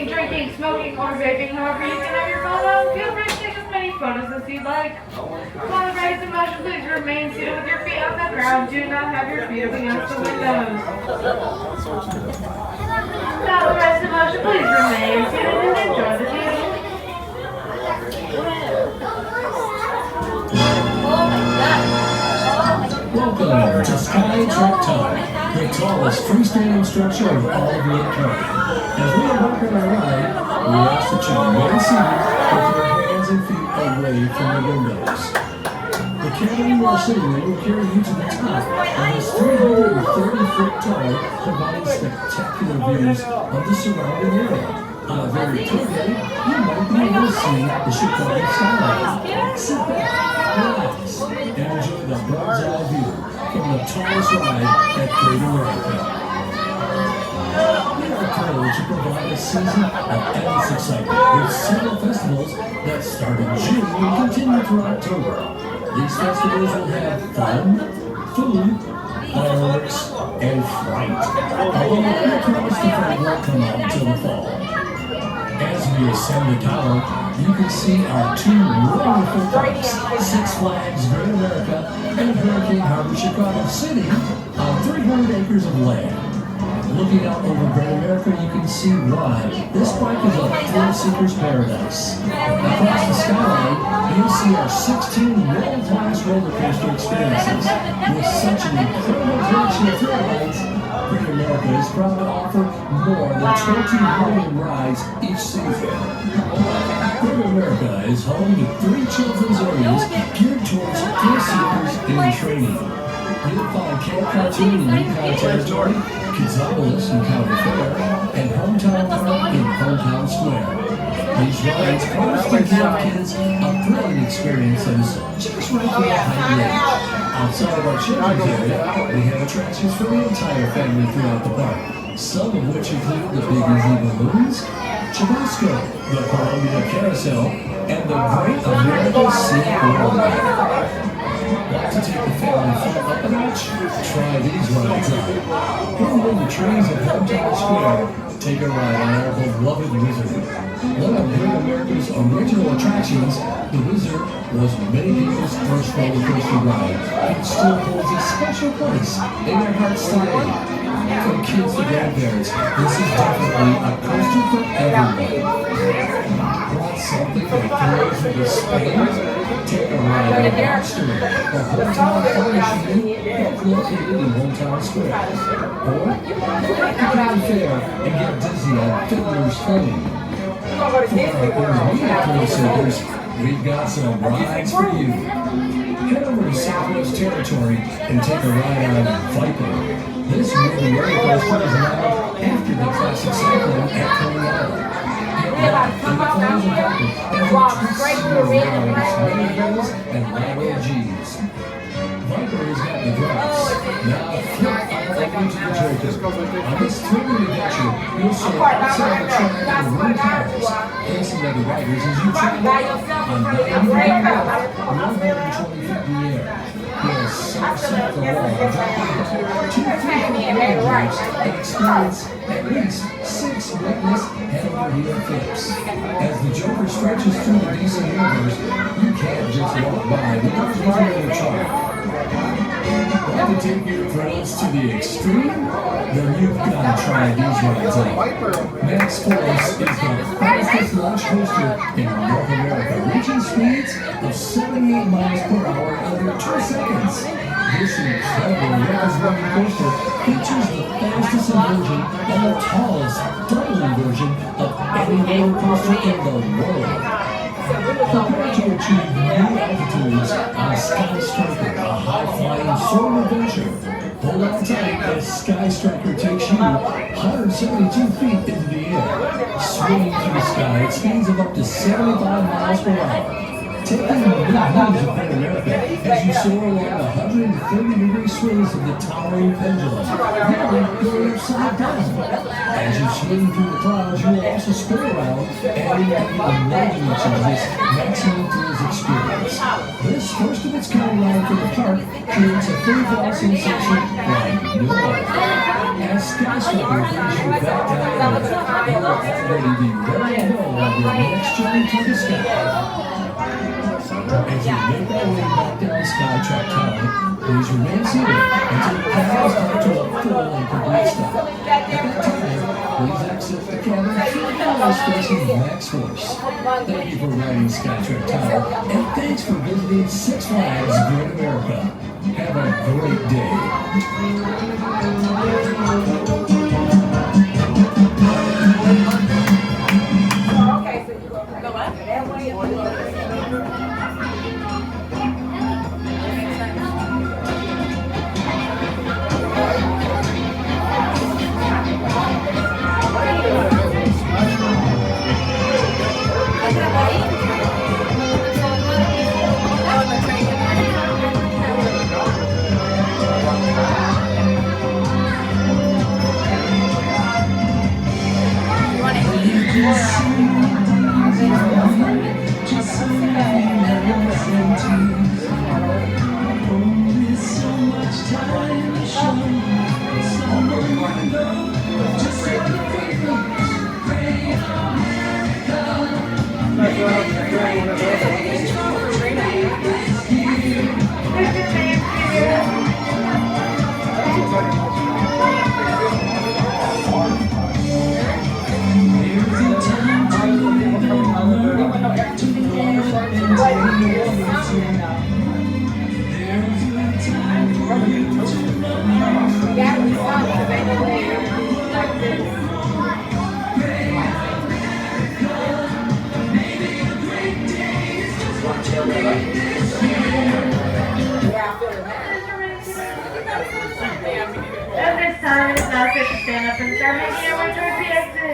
drinking, smoking, or vaping. However, you can have your phone on. Feel free to take as many photos as you'd like. While the ride is in motion, please remain seated with your feet on the ground. Do not have your feet up against the windows. While the ride is in motion, please remain seated and enjoy the view. Welcome to Sky Track Time, the tallest freestanding structure of all of Lake County. As we embark on our ride, we ask that you remain seated with your hands and feet away from the windows. The cabin you are sitting in will carry you to the top of this 330-foot tower, providing spectacular views of the surrounding area. On a very clear day, you might be able to see the Chicago skyline. Sit back, relax, and enjoy the bird's eye view from the tallest ride at Great America. We are thrilled to provide a season of endless excitement with several festivals that start in June and continue through October. These festivals will have fun, food, fireworks, and fright. Although we promise the fun won't come out until the fall. As we ascend the tower, you can see our two wonderful parks, Six Flags Great America and Hurricane Harbor Chicago City, on 300 acres of land. Looking out over Great America, you can see why this park is a thrill seeker's paradise. Across the skyline, you'll see our 16 world-class roller coaster experiences. With such an incredible collection of thrill rides, Great America is proud to offer more than 20 million rides each season. Great America is home to 3 children's areas geared towards thrill seekers in training. You'll find Camp Cartoon in Yukon Territory, Kidzopolis in County Fair, and Hometown Park in Hometown Square. These rides promise to give kids a thrilling experience that is just right for the height age. Outside of our children's area, we have attractions for the entire family throughout the park, some of which include the Big Easy Balloons, Chubasco, the Columbia Carousel, and the Great American Sea World. Want to take the family fun up a notch? Try these rides out. Hidden in the trees of Hometown Square, take a ride on our beloved Wizard. One of Great America's original attractions, the Wizard was many people's first roller coaster ride. It still holds a special place in their hearts today. From kids to grandparents, this is definitely a coaster for everyone. Want something that thrills you to Spain? Take a ride on Monster, the Hometown Fire Machine, located in Hometown Square. Or, go to County Fair and get dizzy on Fiddler's Ferry. For our intermediate thrill seekers, we've got some rides for you. Head over to Southwest Territory and take a ride on Viper. This movie roller coaster is modeled after the classic cyclone at Coney Island. And the clouds of Viper and Lateral G's. Viper has got the drops. Now flip over to the Joker. On this thrilling adventure, you'll see outside the track and room cars, facing other riders as you travel on 90 120 feet in the air. You'll somersault the wall, dropping 2 feet from the rollers, and experience at least 6 weightless head-over-heel flips. As the Joker stretches through the DC universe, you can't just walk by without giving it a try. Want to take your thrills to the extreme? Then you've got to try these rides out. Max Force is the fastest launch coaster in North America, reaching speeds of 78 miles per hour in under 2 seconds. This incredible record-breaking coaster features the fastest inversion and the tallest double inversion of any roller coaster in the world. Prepare to achieve new altitudes on Sky Striker, a high-flying soaring adventure. Hold on tight as Sky Striker takes you 172 feet into the air, swinging through the sky at speeds of up to 75 miles per hour. Taking the views of America as you soar along 130-degree swings of the towering pendulum, nearly going upside down. As you swing through the clouds, you will also spin around, adding the amazement of this maximum thrills experience. This first of its kind ride for the park creates a free-fall sensation like no other. As Skyscraper brings you back down to earth, you will already be ready to go on your next journey to the sky. As you make our way back down Skytrack Tower, please remain seated until the cabin is come to a full and complete stop. At that time, please exit the cabin through the doors facing max force. Thank you for riding Skytrack Tower, and thanks for visiting Six Flags Great America. Have a great day. At this time, it's now safe to stand up and start making your way towards the exit.